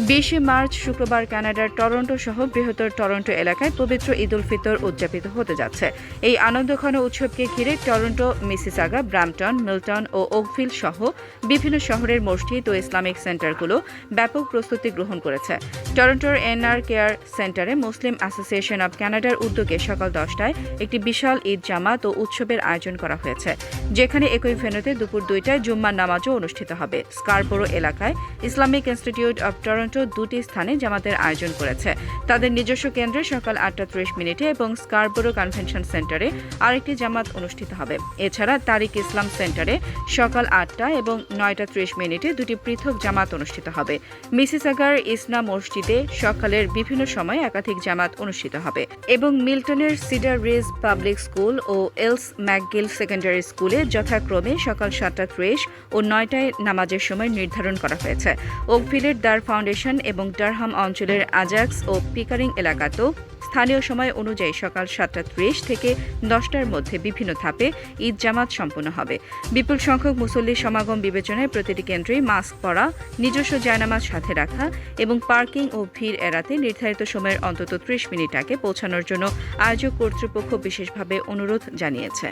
20 March শুক্রবার কানাডার Toronto সহ বৃহত্তর টরন্টো এলাকায় পবিত্র ঈদ উল ফিতর উদযাপিত হতে যাচ্ছে। এই আনন্দঘন উৎসবকে ঘিরে টরন্টো, মিসিসাগা, ব্রাম্পটন, মিল্টন ও ওকভিল সহ বিভিন্ন শহরের মসজিদ ও ইসলামিক সেন্টারগুলো ব্যাপক প্রস্তুতি গ্রহণ করেছে। টরন্টোর এনআর কেয়ার সেন্টারে মুসলিম অ্যাসোসিয়েশন অব কানাডার উদ্যোগে সকাল 10টায় একটি বিশাল ঈদ জামাত ও উৎসবের আয়োজন করা হয়েছে, যেখানে একই ভেন্যুতে দুপুর 2টায় জুম্মার নামাজও অনুষ্ঠিত হবে। স্কারবোরো এলাকায় ইসলামিক ইনস্টিটিউট অব টরন্টো দুটি স্থানে জামাতের আয়োজন করেছে। তাদের নিজস্ব কেন্দ্রে সকাল 8:30 এবং স্কারবোরো কনভেনশন সেন্টারে আরেকটি জামাত অনুষ্ঠিত হবে। এছাড়া তারিক ইসলাম সেন্টারে সকাল 8টা এবং 9:30 দুটি পৃথক জামাত অনুষ্ঠিত হবে। মিসিসাগার ইসনা মসজিদে সকালের বিভিন্ন সময় একাধিক জামাত অনুষ্ঠিত হবে এবং মিল্টনের সিডার রিজ পাবলিক স্কুল ও এলস ম্যাকগিল সেকেন্ডারি স্কুলে যথাক্রমে সকাল 7:30 ও 9টায় নামাজের সময় নির্ধারণ করা হয়েছে। ওকভিলের দার ফাউন্ডেশন এবং ডারহাম অঞ্চলের আজাক্স ও পিকারিং এলাকাতেও স্থানীয় সময় অনুযায়ী সকাল 7:30 থেকে 10টার মধ্যে বিভিন্ন ধাপে ঈদ জামাত সম্পন্ন হবে। বিপুল সংখ্যক মুসল্লির সমাগম বিবেচনায় প্রতিটি কেন্দ্রেই মাস্ক পরা, নিজস্ব জায়নামাজ সাথে রাখা এবং পার্কিং ও ভিড় এড়াতে নির্ধারিত সময়ের অন্তত 30 মিনিট আগে পৌঁছানোর জন্য আয়োজক কর্তৃপক্ষ বিশেষভাবে অনুরোধ জানিয়েছে।